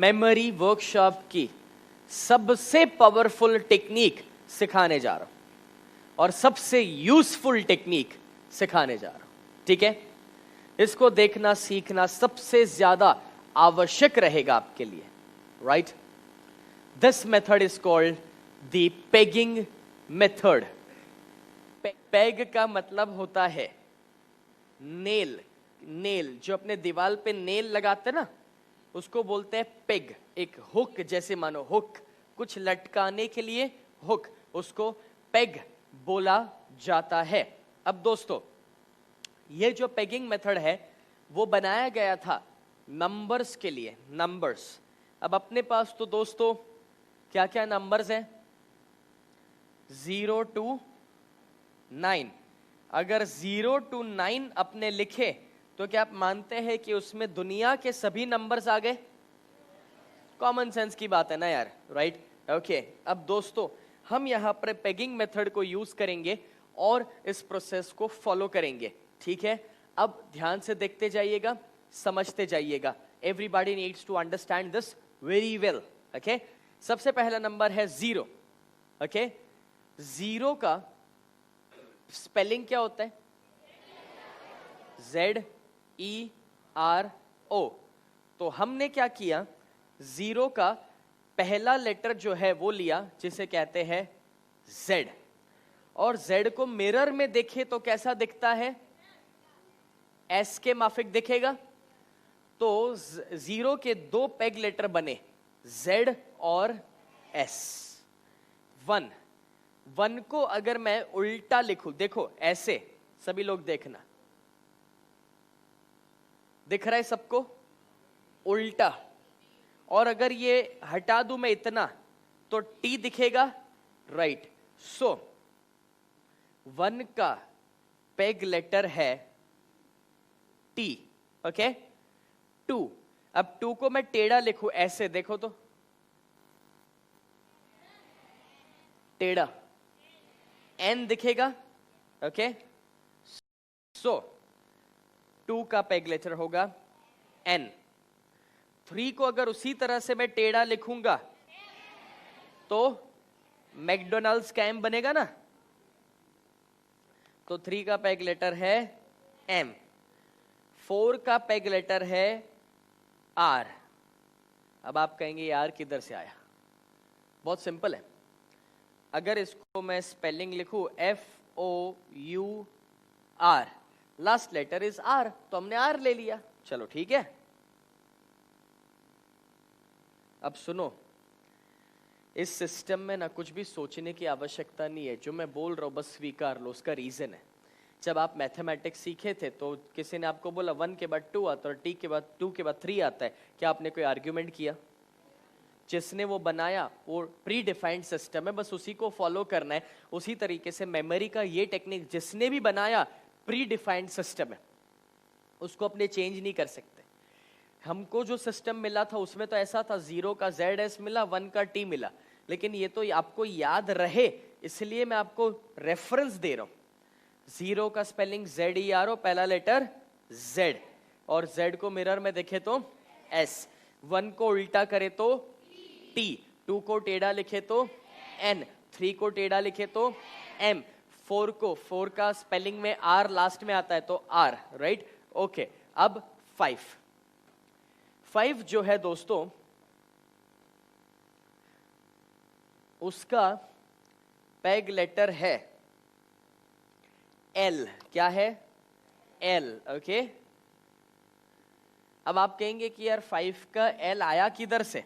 Memory workshop की सबसे powerful technique सिखाने जा रहा हूं और सबसे यूजफुल टेक्निक सिखाने जा रहा हूं। ठीक है, इसको देखना सीखना सबसे ज्यादा आवश्यक रहेगा आपके लिए, right? This method is called the pegging method. Peg का मतलब होता है नेल। नेल जो अपने दीवार पे नेल लगाते ना, उसको बोलते हैं पेग। एक हुक जैसे, मानो हुक, कुछ लटकाने के लिए हुक, उसको पेग बोला जाता है। अब दोस्तों, ये जो पेगिंग मेथड है वो बनाया गया था नंबर्स के लिए। नंबर्स, अब अपने पास तो दोस्तों क्या क्या नंबर्स हैं? 0 to 9। अगर 0 to 9 अपने लिखे तो क्या आप मानते हैं कि उसमें दुनिया के सभी नंबर्स आ गए? कॉमन सेंस की बात है ना यार, राइट? ओके, अब दोस्तों हम यहाँ पर पेगिंग मेथड को यूज करेंगे और इस प्रोसेस को फॉलो करेंगे। ठीक है, अब ध्यान से देखते जाइएगा, समझते जाइएगा। Everybody needs to understand this very well. Okay, सबसे पहला नंबर है 0। ओके, 0 का स्पेलिंग क्या होता है? ZERO। तो हमने क्या किया, 0 का पहला लेटर जो है वो लिया, जिसे कहते हैं Z, और Z को मिरर में देखे तो कैसा दिखता है? S के माफिक दिखेगा। तो 0 के दो पेग लेटर बने, Z और S। 1 को अगर मैं उल्टा लिखूं, देखो ऐसे, सभी लोग देखना, दिख रहा है सबको? उल्टा। और अगर ये हटा दूं मैं इतना तो T दिखेगा, राइट? सो 1 का पेग लेटर है T। ओके, 2। अब 2 को मैं टेढ़ा लिखूं ऐसे, देखो तो टेढ़ा, N दिखेगा। ओके, सो 2 का पेग लेटर होगा N। 3 को अगर उसी तरह से मैं टेढ़ा लिखूंगा तो मैकडोनाल्ड्स का M बनेगा ना, तो 3 का पेग लेटर है M। 4 का पेग लेटर है R। अब आप कहेंगे यार किधर से आया? बहुत सिंपल है। अगर इसको मैं स्पेलिंग लिखूं FOUR, last letter is R, तो हमने R ले लिया। चलो ठीक है, अब सुनो, इस सिस्टम में ना कुछ भी सोचने की आवश्यकता नहीं है। जो मैं बोल रहा हूं बस स्वीकार लो। उसका रीजन है, जब आप मैथमेटिक्स सीखे थे तो किसी ने आपको बोला 1 के बाद 2 आता है और T के बाद 2 के बाद 3 आता है, क्या आपने कोई आर्ग्यूमेंट किया? जिसने वो बनाया वो प्री डिफाइंड सिस्टम है, बस उसी को फॉलो करना है। उसी तरीके से मेमोरी का ये टेक्निक जिसने भी बनाया प्री डिफाइंड सिस्टम है, उसको अपने चेंज नहीं कर सकते। हमको जो सिस्टम मिला था उसमें तो ऐसा था, 0 का ZS मिला, 1 का T मिला, लेकिन ये तो आपको याद रहे इसलिए मैं आपको रेफरेंस दे रहा हूं। 0 का स्पेलिंग ZERO, पहला लेटर Z, और Z को मिरर में देखे तो S। 1 को उल्टा करे तो T, 2 को टेढ़ा लिखे तो N, 3 को टेढ़ा लिखे तो M, 4 का स्पेलिंग में R लास्ट में आता है तो R, राइट? ओके, अब 5 जो है दोस्तों, उसका पेग लेटर है L। क्या है? L। ओके, अब आप कहेंगे कि यार 5 का L आया किधर से?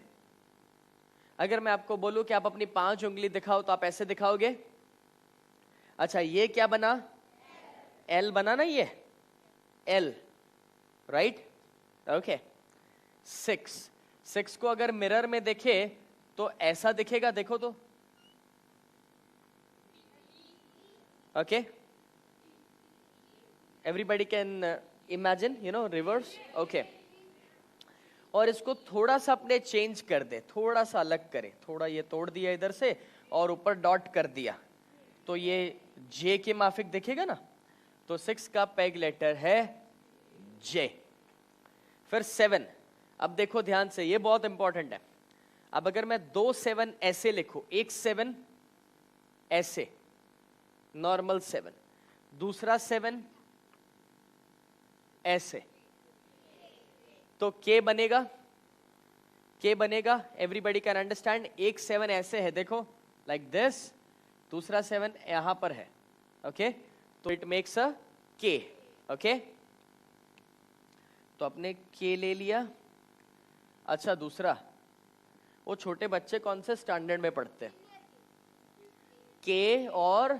अगर मैं आपको बोलूं कि आप अपनी 5 उंगली दिखाओ तो आप ऐसे दिखाओगे? अच्छा, ये क्या बना? L बना ना, ये L, राइट? ओके, 6 को अगर मिरर में देखे तो ऐसा दिखेगा, देखो तो। Okay, everybody can imagine, reverse. Okay, और इसको थोड़ा सा अपने चेंज कर दे, थोड़ा सा अलग करे, थोड़ा ये तोड़ दिया इधर से और ऊपर डॉट कर दिया तो ये J के माफिक दिखेगा ना, तो 6 का पेग लेटर है J। फिर 7, अब देखो ध्यान से, ये बहुत इंपॉर्टेंट है। अब अगर मैं 2 7 ऐसे लिखूं, एक 7 ऐसे नॉर्मल 7, दूसरा 7 ऐसे, तो के बनेगा, के बनेगा, एवरीबडी कैन अंडरस्टैंड। एक 7 ऐसे है, देखो लाइक दिस, दूसरा 7 यहां पर है, ओके, तो इट मेक्स अ के, ओके। तो आपने के ले लिया। अच्छा दूसरा, वो छोटे बच्चे कौन से स्टैंडर्ड में पढ़ते हैं? के और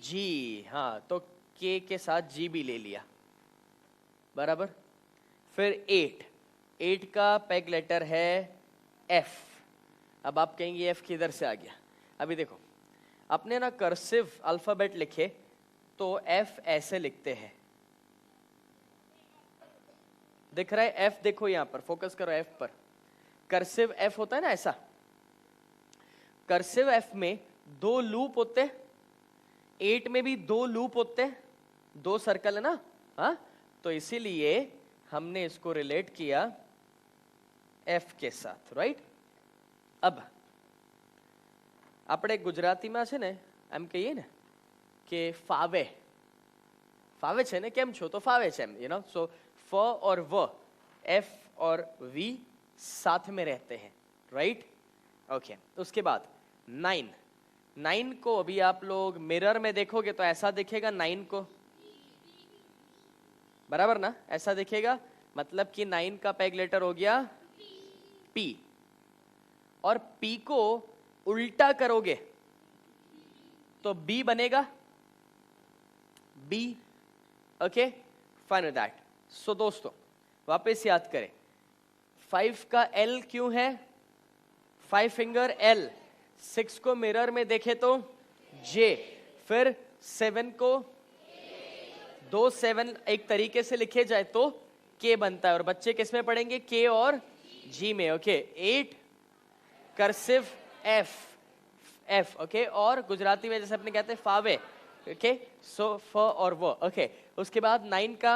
जी, हाँ, तो के के साथ जी भी ले लिया, बराबर। फिर 8 का पेग लेटर है एफ। अब आप कहेंगे एफ किधर से आ गया? अभी देखो, अपने ना कर्सिव अल्फाबेट लिखे तो एफ ऐसे लिखते हैं, दिख रहा है एफ? देखो यहां पर फोकस करो एफ पर। कर्सिव एफ होता है ना ऐसा। कर्सिव एफ में 2 लूप होते हैं, 8 में भी 2 लूप होते हैं, 2 सर्कल है ना, हाँ, तो इसीलिए हमने इसको रिलेट किया एफ के साथ, राइट। अब આપણે ગુજરાતીમાં છે ને એમ કહીએ ને કે ફાવે, ફાવે છે ને, કેમ છો? તો ફાવે છે એમ, यू नो। सो फ और व, एफ और वी साथ में रहते हैं, राइट, ओके। उसके बाद 9 को अभी आप लोग मिरर में देखोगे तो ऐसा दिखेगा 9 को, बराबर ना, ऐसा दिखेगा, मतलब कि 9 का पेग लेटर हो गया पी, और पी को उल्टा करोगे तो बी बनेगा, B, okay, fine with that. So दोस्तों वापस याद करें, 5 का एल क्यों है? 5 फिंगर एल। 6 को मिरर में देखे तो जे, फिर 7 को 2 7 एक तरीके से लिखे जाए तो के बनता है, और बच्चे किस में पढ़ेंगे? के और जी में, okay. 8 cursive F, F, okay, और गुजराती में जैसे अपने कहते हैं फावे, ओके, सो फ और वो, ओके। उसके बाद 9 का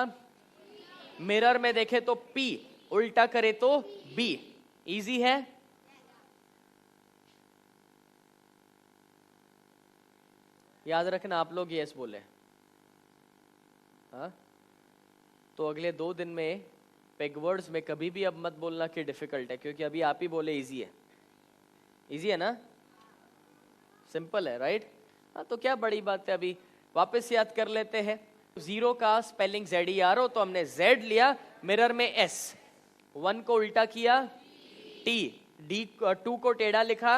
मिरर में देखे तो पी, उल्टा करे तो बी, इजी है। याद रखना आप लोग यस बोले, हाँ, तो अगले 2 दिन में पेग वर्ड्स में कभी भी अब मत बोलना कि डिफिकल्ट है, क्योंकि अभी आप ही बोले इजी है। इजी है ना, सिंपल है, राइट। हाँ, तो क्या बड़ी बात है, अभी वापस याद कर लेते हैं। 0 का स्पेलिंग ZERO, तो हमने Z लिया, मिरर में S, 1 को उल्टा किया T, D 2 को टेढ़ा लिखा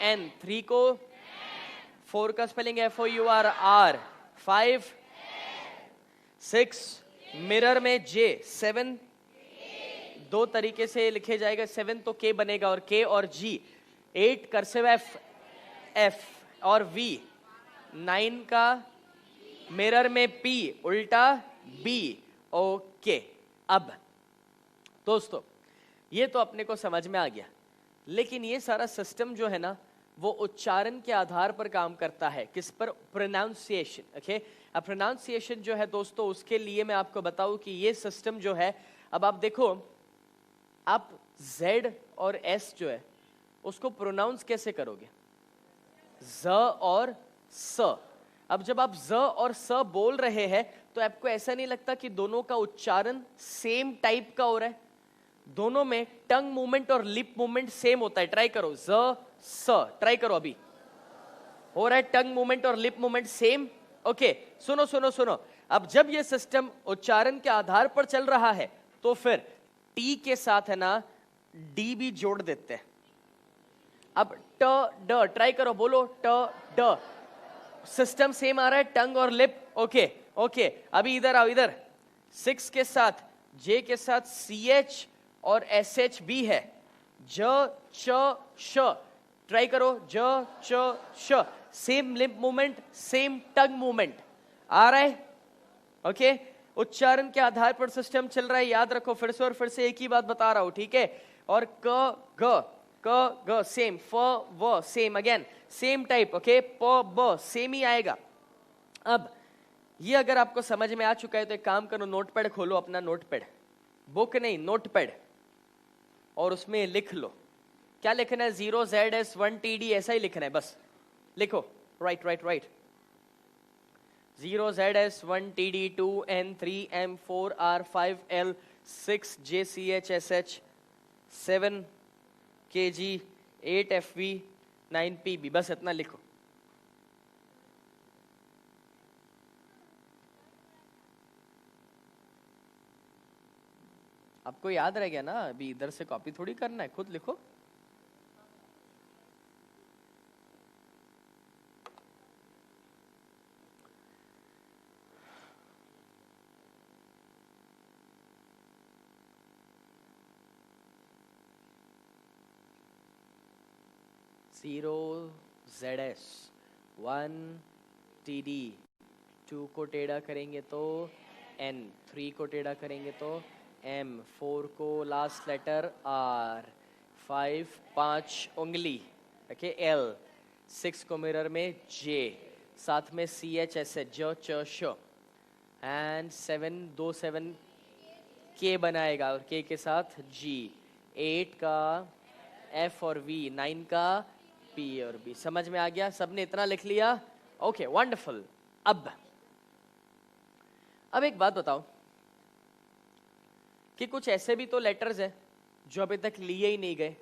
N, 3 को, 4 का स्पेलिंग FOUR R, 5 6 मिरर में J, 7 2 तरीके से लिखे जाएगा, 7 तो K बनेगा और K और G, 8 कर्सिव F और V, 9 का मिरर में P, उल्टा B, ओके। अब दोस्तों ये तो अपने को समझ में आ गया, लेकिन ये सारा सिस्टम जो है ना वो उच्चारण के आधार पर काम करता है। किस पर? Pronunciation, okay. अब प्रोनाउंसिएशन जो है दोस्तों, उसके लिए मैं आपको बताऊं कि ये सिस्टम जो है, अब आप देखो, आप Z और S जो है उसको प्रोनाउंस कैसे करोगे? ज और स। अब जब आप ज और स बोल रहे हैं तो आपको ऐसा नहीं लगता कि दोनों का उच्चारण सेम टाइप का हो रहा है? दोनों में टंग मूवमेंट और लिप मूवमेंट सेम होता है। ट्राई करो, ज स, ट्राई करो, अभी हो रहा है टंग मूवमेंट और लिप मूवमेंट सेम, ओके। सुनो सुनो सुनो, अब जब ये सिस्टम उच्चारण के आधार पर चल रहा है तो फिर टी के साथ है ना डी भी जोड़ देते हैं। अब ट ड, ट्राई करो, बोलो ट ड, सिस्टम सेम आ रहा है, टंग और लिप, ओके ओके। अभी इधर आओ, इधर 6 के साथ जे के साथ CH और SH भी है, ज च श, ट्राई करो, ज च श, सेम लिप मूवमेंट, सेम टंग मूवमेंट आ रहा है, ओके। उच्चारण के आधार पर सिस्टम चल रहा है, याद रखो। फिर से और फिर से एक ही बात बता रहा हूं, ठीक है। और क ग सेम, फ व same, again same type, okay. प ब सेम ही आएगा। अब ये अगर आपको समझ में आ चुका है तो एक काम करो, नोटपैड खोलो अपना, नोटपैड, बुक नहीं, नोटपैड, और उसमें लिख लो। क्या लिखना है? 0ZS1TD ऐसा ही लिखना है, बस लिखो। Right right right. 0ZS1TD 2N3M4R5L 6JCHSH 7KG 8FV 9PB, बस इतना लिखो। आपको याद रह गया ना? अभी इधर से कॉपी थोड़ी करना है, खुद लिखो। जीरो ZS 1TD 2 को टेढ़ा करेंगे तो N, 3 को टेढ़ा करेंगे तो M, 4 को लास्ट लेटर R, 5 उंगली ओके L, 6 को मिरर में J, साथ में CH ऐसे ज च श, एंड 7 K बनाएगा और K के साथ G, 8 का F और V, 9 का P और B। समझ में आ गया? सबने इतना लिख लिया? Okay wonderful. अब एक बात बताओ कि कुछ ऐसे भी तो लेटर्स है जो अभी तक लिए ही नहीं गए,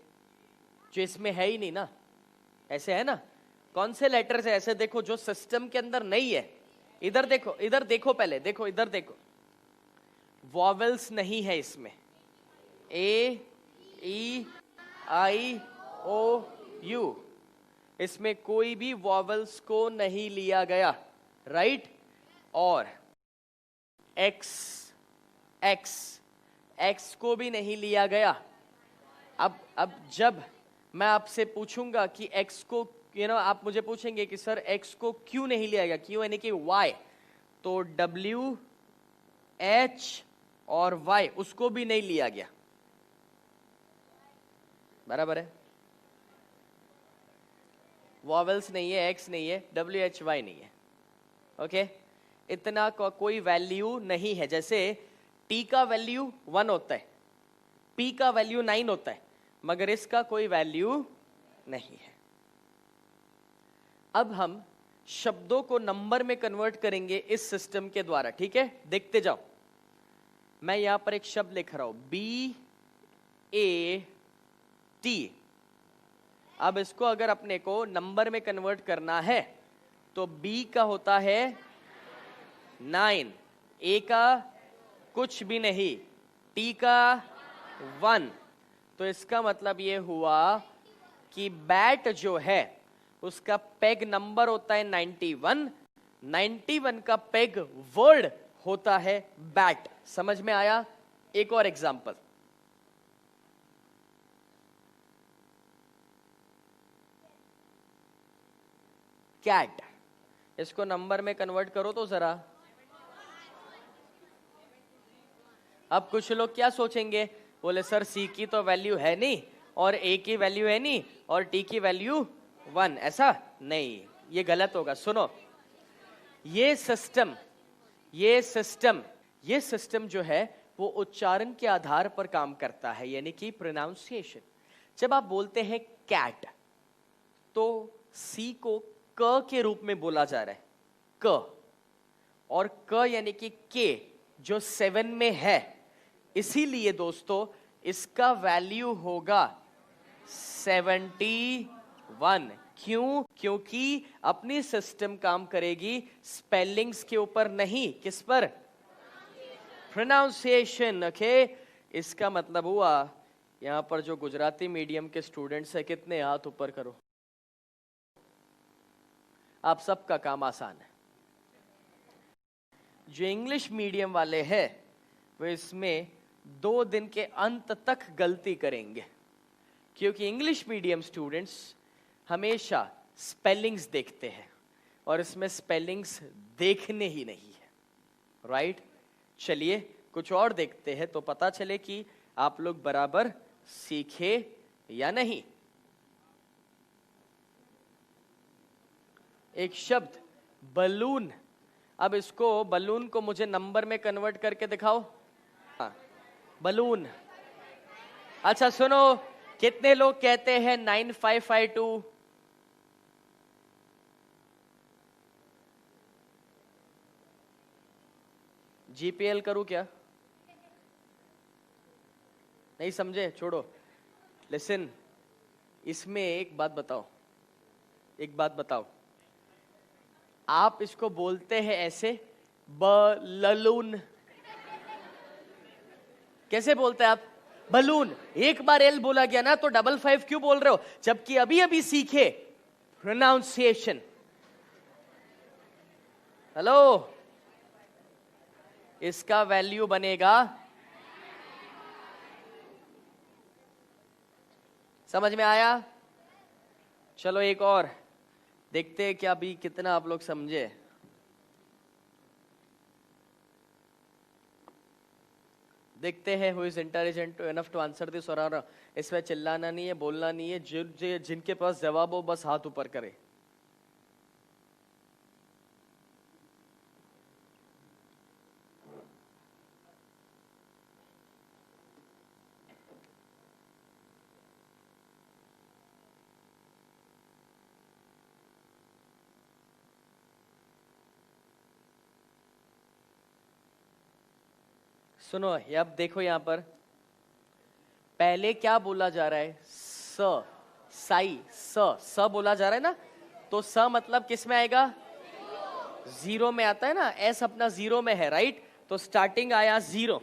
जो इसमें है ही नहीं ना, ऐसे है ना? कौन से लेटर्स है ऐसे? देखो जो सिस्टम के अंदर नहीं है। इधर देखो, इधर देखो, पहले देखो, इधर देखो। वॉवेल्स नहीं है इसमें। A, E, I, O, U, इसमें कोई भी वॉवेल्स को नहीं लिया गया, राइट? और X को भी नहीं लिया गया। अब जब मैं आपसे पूछूंगा कि X को, आप मुझे पूछेंगे कि सर X को क्यों नहीं लिया गया, क्यों यानी कि Y, तो W, H और Y उसको भी नहीं लिया गया। बराबर है? वॉवेल्स नहीं है, X नहीं है, WHY नहीं है। ओके इतना कोई वैल्यू नहीं है। जैसे T का वैल्यू 1 होता है, P का वैल्यू 9 होता है, मगर इसका कोई वैल्यू नहीं है। अब हम शब्दों को नंबर में कन्वर्ट करेंगे इस सिस्टम के द्वारा, ठीक है? देखते जाओ। मैं यहां पर एक शब्द लिख रहा हूं BAT। अब इसको अगर अपने को नंबर में कन्वर्ट करना है तो B का होता है 9, A का कुछ भी नहीं, T का 1। तो इसका मतलब ये हुआ कि बैट जो है उसका पेग नंबर होता है 91, 91 का पेग वर्ड होता है बैट। समझ में आया? एक और एग्जांपल, कैट, इसको नंबर में कन्वर्ट करो तो जरा। अब कुछ लोग क्या सोचेंगे, बोले सर C की तो वैल्यू है नहीं और A की वैल्यू है नहीं और T की वैल्यू 1, ऐसा नहीं, ये गलत होगा। सुनो, ये सिस्टम जो है वो उच्चारण के आधार पर काम करता है, यानी कि प्रोनाउंसिएशन। जब आप बोलते हैं कैट तो C को क के रूप में बोला जा रहा है, क, और क यानी कि के जो 7 में है, इसीलिए दोस्तों इसका वैल्यू होगा 71। क्यों? क्योंकि अपनी सिस्टम काम करेगी स्पेलिंग्स के ऊपर नहीं, किस पर? प्रोनाउंसिएशन। ओके इसका मतलब हुआ, यहां पर जो गुजराती मीडियम के स्टूडेंट्स है, कितने हाथ ऊपर करो। आप सबका काम आसान है। जो इंग्लिश मीडियम वाले हैं वो इसमें 2 दिन के अंत तक गलती करेंगे, क्योंकि इंग्लिश मीडियम स्टूडेंट्स हमेशा स्पेलिंग्स देखते हैं और इसमें स्पेलिंग्स देखने ही नहीं है, राइट? चलिए कुछ और देखते हैं तो पता चले कि आप लोग बराबर सीखे या नहीं। एक शब्द बलून, अब इसको बलून को मुझे नंबर में कन्वर्ट करके दिखाओ। हाँ, बलून। अच्छा सुनो, कितने लोग कहते हैं 9552? जीपीएल करूं क्या? नहीं समझे, छोड़ो। लिसन, इसमें एक बात बताओ, एक बात बताओ, आप इसको बोलते हैं ऐसे बलून, कैसे बोलते हैं आप? बलून। एक बार एल बोला गया ना तो 55 क्यों बोल रहे हो, जबकि अभी अभी सीखे प्रोनाउंसिएशन। हेलो, इसका वैल्यू बनेगा, समझ में आया? चलो एक और देखते हैं कि अभी कितना आप लोग समझे। देखते हैं who is intelligent enough to answer this. और इसमें चिल्लाना नहीं है, बोलना नहीं है, जिनके पास जवाब हो बस हाथ ऊपर करे। सुनो, ये अब देखो यहां पर पहले क्या बोला जा रहा है, स, साई, स बोला जा रहा है ना, तो स मतलब किस में आएगा? जीरो में आता है ना, एस अपना जीरो में है, राइट? तो स्टार्टिंग आया जीरो,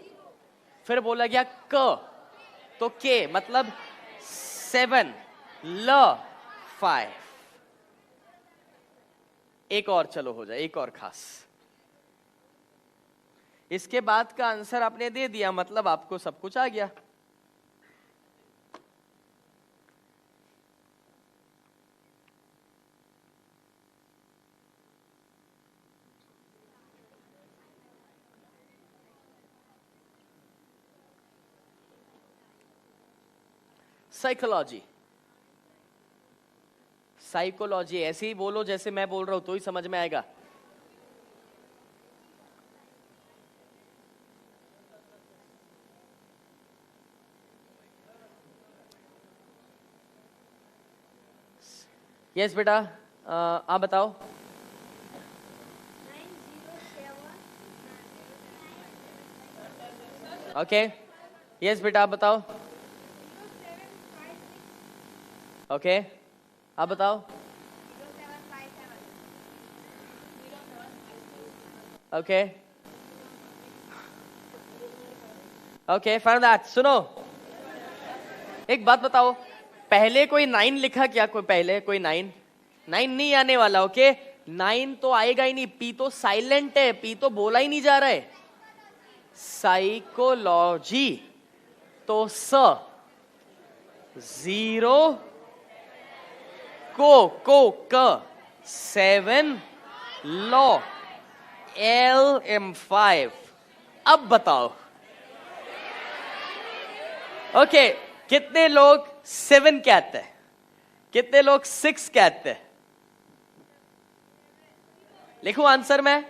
फिर बोला गया क, तो के मतलब 7, ल 5। एक और चलो हो जाए, एक और खास। इसके बाद का आंसर आपने दे दिया, मतलब आपको सब कुछ आ गया। साइकोलॉजी, साइकोलॉजी ऐसे ही बोलो जैसे मैं बोल रहा हूं तो ही समझ में आएगा। यस बेटा, आप बताओ। ओके, यस बेटा आप बताओ। ओके, आप बताओ। ओके ओके, फॉर दैट सुनो, एक बात बताओ, पहले कोई 9 लिखा क्या? कोई पहले कोई 9 नहीं आने वाला। ओके, 9 तो आएगा ही नहीं, पी तो साइलेंट है, पी तो बोला ही नहीं जा रहा है। साइकोलॉजी तो स, जीरो को क, 7 लॉ, LM5। अब बताओ, ओके, कितने लोग 7 कहते हैं, कितने लोग 6 कहते हैं? लिखूं आंसर में?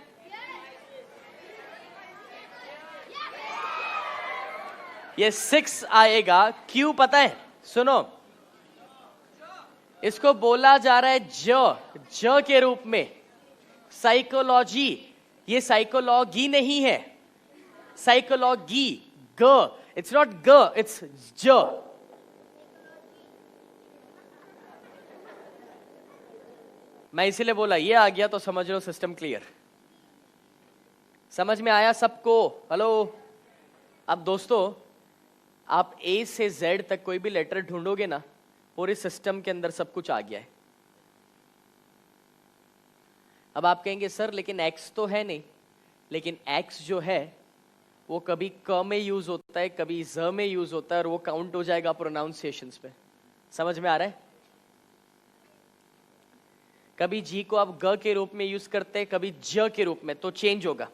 ये 6 आएगा, क्यों पता है? सुनो, इसको बोला जा रहा है ज के रूप में। साइकोलॉजी, ये साइकोलॉगी नहीं है, साइकोलॉगी, ग, इट्स नॉट ग, इट्स ज। मैं इसीलिए बोला ये आ गया तो समझ लो सिस्टम क्लियर। समझ में आया सबको? हेलो। अब दोस्तों, आप ए से जेड तक कोई भी लेटर ढूंढोगे ना, पूरे सिस्टम के अंदर सब कुछ आ गया है। अब आप कहेंगे सर लेकिन एक्स तो है नहीं, लेकिन एक्स जो है वो कभी क में यूज होता है, कभी ज में यूज होता है, और वो काउंट हो जाएगा प्रोनाउंसिएशंस पे। समझ में आ रहा है? कभी जी को आप ग के रूप में यूज करते हैं, कभी ज के रूप में, तो चेंज होगा।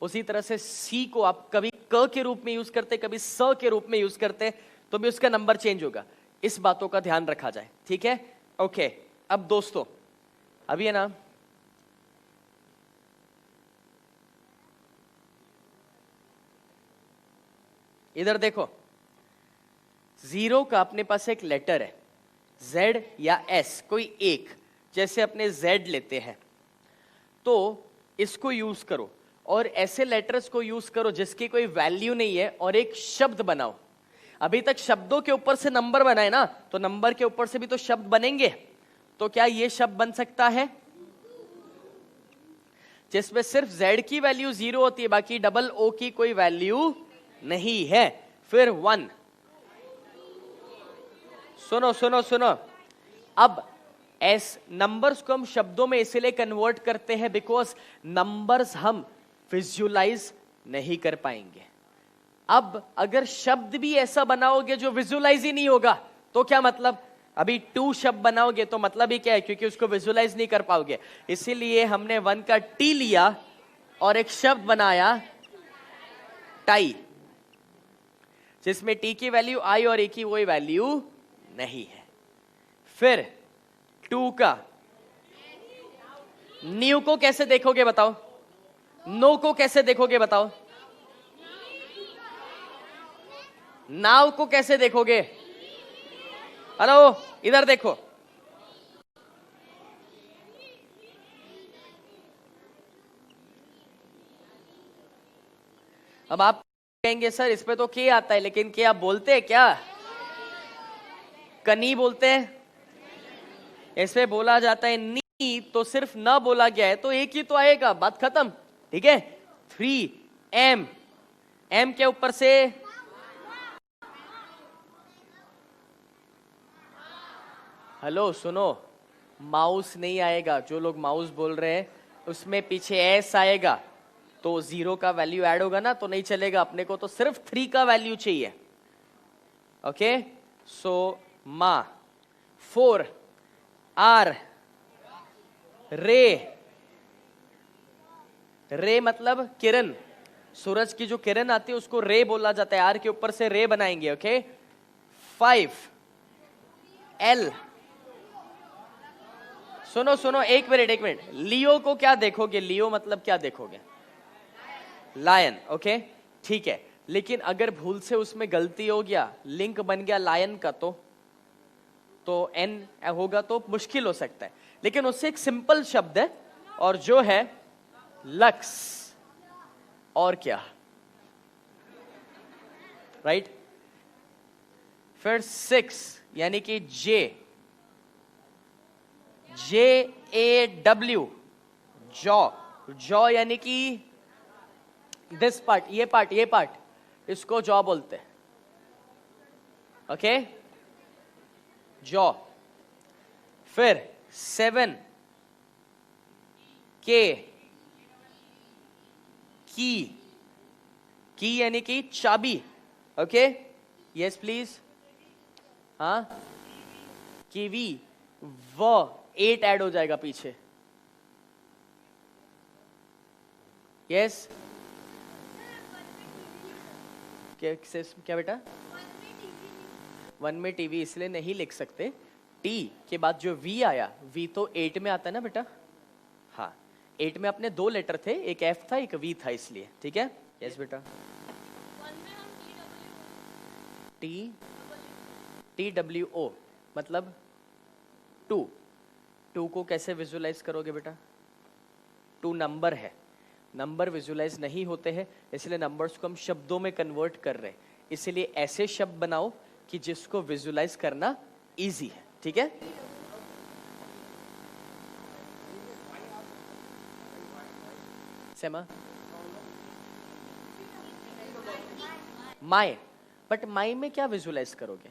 उसी तरह से सी को आप कभी क के रूप में यूज करते, कभी स के रूप में यूज करते, तो भी उसका नंबर चेंज होगा। इस बातों का ध्यान रखा जाए, ठीक है? ओके, अब दोस्तों अभी है ना, इधर देखो, जीरो का अपने पास एक लेटर है, Z या S, कोई एक, जैसे अपने Z लेते हैं, तो इसको यूज करो और ऐसे लेटर्स को यूज करो जिसकी कोई वैल्यू नहीं है और एक शब्द बनाओ। अभी तक शब्दों के ऊपर से नंबर बनाए ना, तो नंबर के ऊपर से भी तो शब्द बनेंगे। तो क्या ये शब्द बन सकता है जिसमें सिर्फ Z की वैल्यू 0 होती है, बाकी डबल O की कोई वैल्यू नहीं है? फिर 1, सुनो सुनो सुनो, अब एस नंबर्स को हम शब्दों में इसलिए कन्वर्ट करते हैं बिकॉज नंबर्स हम विजुअलाइज नहीं कर पाएंगे। अब अगर शब्द भी ऐसा बनाओगे जो विजुअलाइज ही नहीं होगा तो क्या मतलब? अभी 2 शब्द बनाओगे तो मतलब ही क्या है, क्योंकि उसको विजुअलाइज नहीं कर पाओगे। इसीलिए हमने 1 का टी लिया और एक शब्द बनाया टाई, जिसमें टी की वैल्यू आई और ए की कोई वैल्यू नहीं है। फिर 2 का न्यू को कैसे देखोगे बताओ? नो को कैसे देखोगे बताओ? नाउ को कैसे देखोगे? हेलो, इधर देखो। अब आप कहेंगे सर इस पे तो के आता है, लेकिन के आप बोलते हैं क्या? कनी बोलते हैं? ऐसे बोला जाता है नी, तो सिर्फ ना बोला गया है तो एक ही तो आएगा, बात खत्म। ठीक है। 3 एम, एम के ऊपर से हेलो सुनो, माउस नहीं आएगा। जो लोग माउस बोल रहे हैं उसमें पीछे एस आएगा, तो 0 का वैल्यू ऐड होगा ना, तो नहीं चलेगा। अपने को तो सिर्फ 3 का वैल्यू चाहिए। ओके, सो मा। 4 आर, रे, रे मतलब किरण, सूरज की जो किरण आती है उसको रे बोला जाता है। आर के ऊपर से रे बनाएंगे। ओके। 5 एल, सुनो सुनो, एक मिनट, लियो को क्या देखोगे? लियो मतलब क्या देखोगे? लायन। ओके ठीक है, लेकिन अगर भूल से उसमें गलती हो गया, लिंक बन गया लायन का, तो एन होगा तो मुश्किल हो सकता है। लेकिन उससे एक सिंपल शब्द है और जो है लक्स। और क्या? राइट। फिर 6 यानी कि जे, JAW, जॉ। जॉ यानी कि दिस पार्ट, ये पार्ट, इसको जॉ बोलते हैं। Okay, jaw. फिर 7 के, की यानी कि चाबी। Okay, yes please. हाँ, कीवी, व 8 ऐड हो जाएगा पीछे। यस, क्या बेटा? 1 में टीवी इसलिए नहीं लिख सकते, टी के बाद जो वी आया, वी तो 8 में आता है ना बेटा। हाँ, 8 में अपने 2 लेटर थे, एक एफ था एक वी था, इसलिए। ठीक है। यस बेटा। TWO मतलब 2 को कैसे विजुअलाइज करोगे बेटा? 2 नंबर है, नंबर विजुअलाइज नहीं होते हैं, इसलिए नंबर्स को हम शब्दों में कन्वर्ट कर रहे हैं। इसलिए ऐसे शब्द बनाओ कि जिसको विजुअलाइज करना इजी है। ठीक है। सेमा, माई, बट माई में क्या विजुअलाइज करोगे?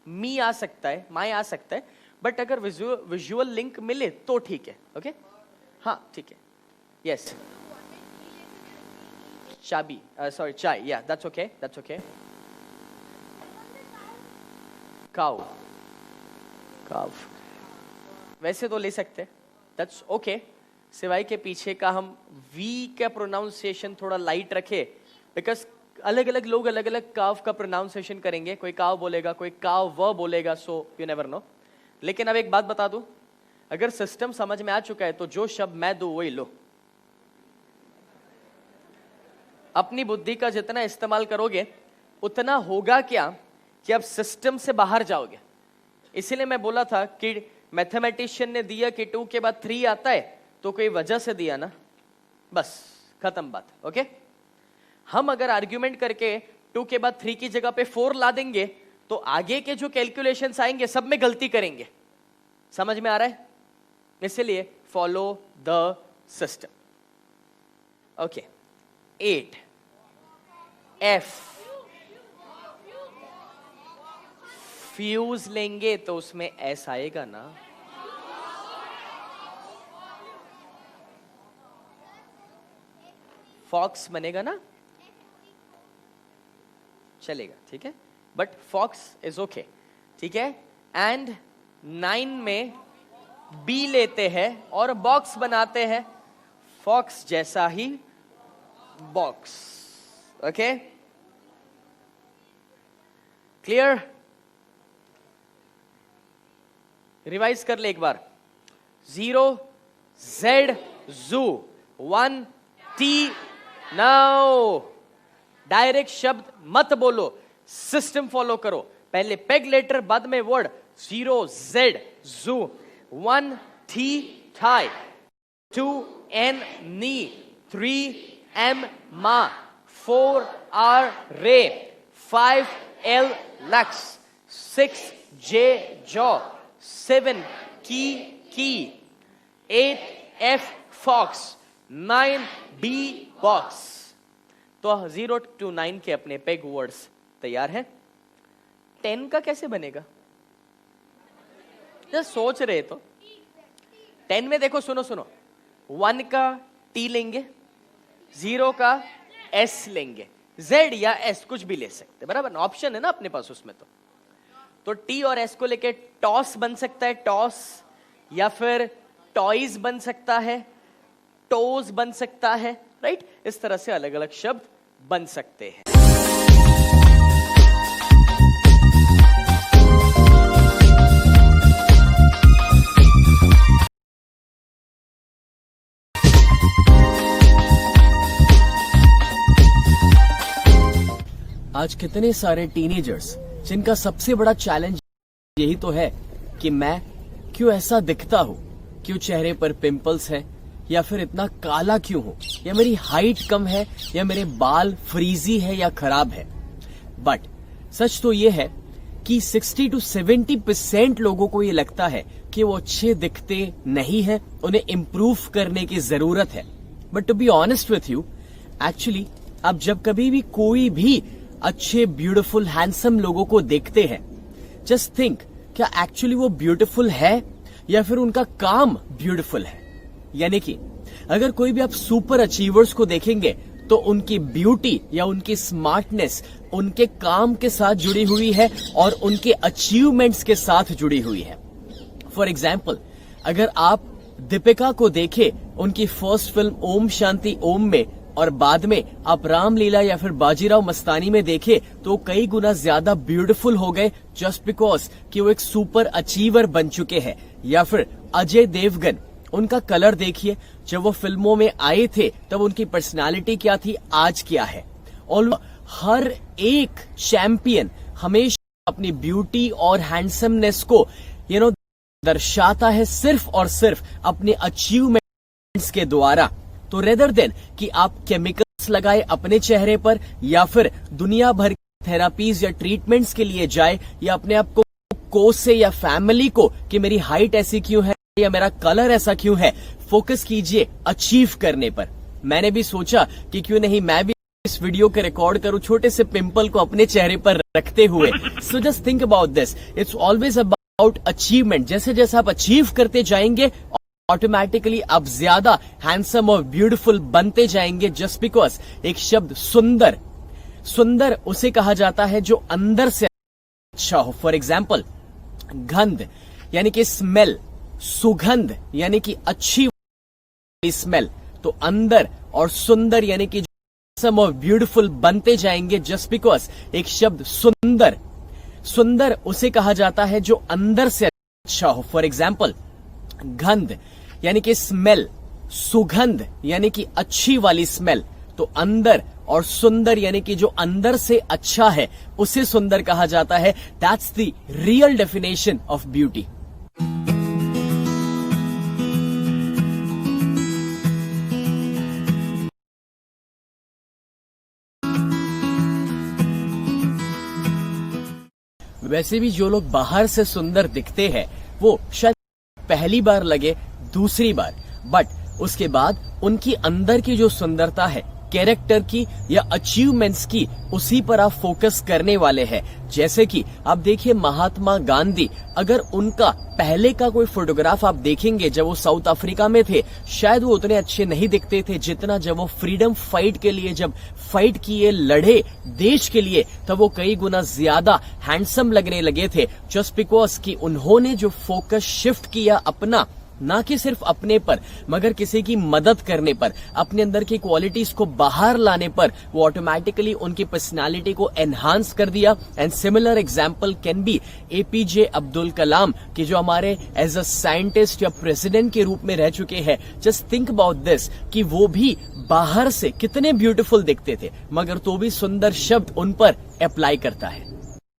मी आ सकता है, माई आ सकता है, बट अगर विजुअल लिंक मिले तो ठीक है। ओके हाँ ठीक है। यस, चाबी, सॉरी चाय, या that's okay, that's okay. Cow, काव वैसे तो ले सकते, दैट्स ओके, सिवाय के पीछे का हम वी का प्रोनाउंसिएशन थोड़ा लाइट रखे, बिकॉज अलग अलग लोग अलग अलग काव का प्रोनाउंसिएशन करेंगे। कोई काव बोलेगा, कोई काव व बोलेगा, सो यू नेवर नो। लेकिन अब एक बात बता दूं, अगर सिस्टम समझ में आ चुका है तो जो शब्द मैं दूं वही लो। अपनी बुद्धि का जितना इस्तेमाल करोगे उतना होगा क्या कि आप सिस्टम से बाहर जाओगे। इसीलिए मैं बोला था कि मैथमेटिशियन ने दिया कि 2 के बाद 3 आता है तो कोई वजह से दिया ना, बस खत्म बात। ओके, हम अगर आर्ग्यूमेंट करके 2 के बाद 3 की जगह पे 4 ला देंगे तो आगे के जो कैलकुलेशंस आएंगे सब में गलती करेंगे। समझ में आ रहा है? इसलिए follow the system. Okay, 8 F, fuse लेंगे तो उसमें S आएगा ना। फॉक्स बनेगा ना, चलेगा, ठीक है, बट फॉक्स इज ओके, ठीक है। एंड 9 में B लेते हैं और बॉक्स बनाते हैं, फॉक्स जैसा ही बॉक्स। Okay, clear? रिवाइज कर ले एक बार। 0 Z जू, 1 T। नाउ डायरेक्ट शब्द मत बोलो, सिस्टम फॉलो करो। पहले पेग लेटर, बाद में वर्ड। 0 Z जू, 1 T थाई, 2 N नी, 3 M मा, 4 R रे, 5 L लक्स, 6 J जॉ, 7 की, 8 F फॉक्स, 9 B बॉक्स। तो 0 to 9 के अपने पेग वर्ड्स तैयार है। 10 का कैसे बनेगा? जस्ट सोच रहे तो 10 में देखो, सुनो 1 का T लेंगे, 0 का S लेंगे, Z या S कुछ भी ले सकते, बराबर ना, ऑप्शन है ना अपने पास उसमें। तो T और S को लेके टॉस बन सकता है, टॉस, या फिर टॉयज बन सकता है, टोज बन सकता है, राइट? इस तरह से अलग अलग शब्द बन सकते हैं। आज कितने सारे टीनेजर्स जिनका सबसे बड़ा चैलेंज यही तो है कि मैं क्यों ऐसा दिखता हूँ, क्यों चेहरे पर पिंपल्स है, या फिर इतना काला क्यों हूँ, या मेरी हाइट कम है, या मेरे बाल फ्रीजी है या खराब है। बट सच तो ये है कि 60 to 70% लोगों को ये लगता है कि वो अच्छे दिखते नहीं है, उन्हें इम्प्रूव करने की जरूरत है। But to be honest with you, actually आप जब कभी भी कोई भी अच्छे ब्यूटीफुल हैंडसम लोगों को देखते हैं, जस्ट थिंक, क्या एक्चुअली वो ब्यूटीफुल है या फिर उनका काम ब्यूटीफुल है। यानी कि अगर कोई भी आप सुपर अचीवर्स को देखेंगे तो उनकी ब्यूटी या उनकी स्मार्टनेस उनके काम के साथ जुड़ी हुई है और उनके अचीवमेंट्स के साथ जुड़ी हुई है। फॉर एग्जाम्पल, अगर आप दीपिका को देखें उनकी फर्स्ट फिल्म ओम शांति ओम में, और बाद में आप रामलीला या फिर बाजीराव मस्तानी में देखे तो कई गुना ज्यादा ब्यूटीफुल हो गए, जस्ट बिकॉज कि वो एक सुपर अचीवर बन चुके हैं। या फिर अजय देवगन, उनका कलर देखिए, जब वो फिल्मों में आए थे तब उनकी पर्सनालिटी क्या थी, आज क्या है। और हर एक चैंपियन हमेशा अपनी ब्यूटी और हैंडसमनेस को दर्शाता है सिर्फ और सिर्फ अपने अचीवमेंट्स के द्वारा। तो रेदर देन कि आप केमिकल्स लगाए अपने चेहरे पर, या फिर दुनिया भर की थेरापीज या ट्रीटमेंट्स के लिए जाए, या अपने आप को कोसे या फैमिली को कि मेरी हाइट ऐसी क्यों है या मेरा कलर ऐसा क्यों है, फोकस कीजिए अचीव करने पर। मैंने भी सोचा कि क्यों नहीं मैं भी इस वीडियो के रिकॉर्ड करूं छोटे से पिंपल को अपने चेहरे पर रखते हुए। So just think about this, it's always about achievement. जैसे जैसे आप अचीव करते जाएंगे ऑटोमेटिकली आप ज्यादा हैंडसम और ब्यूटीफुल बनते जाएंगे, जस्ट बिकॉज एक शब्द सुंदर, सुंदर उसे कहा जाता है जो अंदर से अच्छा हो। फॉर एग्जाम्पल, गंध यानी कि स्मेल, सुगंध यानी कि अच्छी स्मेल। तो अंदर और सुंदर यानी कि हैंडसम और ब्यूटीफुल बनते जाएंगे, जस्ट बिकॉज एक शब्द सुंदर, सुंदर उसे कहा जाता है जो अंदर से अच्छा हो। फॉर एग्जाम्पल, गंध यानी कि स्मेल, सुगंध यानी कि अच्छी वाली स्मेल। तो अंदर और सुंदर यानी कि जो अंदर से अच्छा है उसे सुंदर कहा जाता है। That's the real definition of beauty. वैसे भी जो लोग बाहर से सुंदर दिखते हैं वो शायद पहली बार लगे, दूसरी बार, बट उसके बाद उनकी अंदर की जो सुंदरता है, कैरेक्टर की या अचीवमेंट्स की, उसी पर आप फोकस करने वाले हैं। जैसे कि आप देखिए महात्मा गांधी, अगर उनका पहले का कोई फोटोग्राफ आप देखेंगे जब वो साउथ अफ्रीका में थे, शायद वो उतने अच्छे नहीं दिखते थे जितना जब वो फ्रीडम फाइट के लिए जब फाइट किए, लड़े देश के लिए, तब वो कई गुना ज्यादा हैंडसम लगने लगे थे। जस्ट बिकॉज कि उन्होंने जो फोकस शिफ्ट किया अपना, ना कि सिर्फ अपने पर मगर किसी की मदद करने पर, अपने अंदर की क्वालिटीज को बाहर लाने पर, वो ऑटोमेटिकली उनकी पर्सनालिटी को एनहांस कर दिया। And similar example can be APJ Abdul Kalam, कि जो हमारे एज अ साइंटिस्ट या प्रेसिडेंट के रूप में रह चुके हैं। जस्ट थिंक अबाउट दिस कि वो भी बाहर से कितने ब्यूटीफुल दिखते थे मगर तो भी सुंदर शब्द उन पर अप्लाई करता है।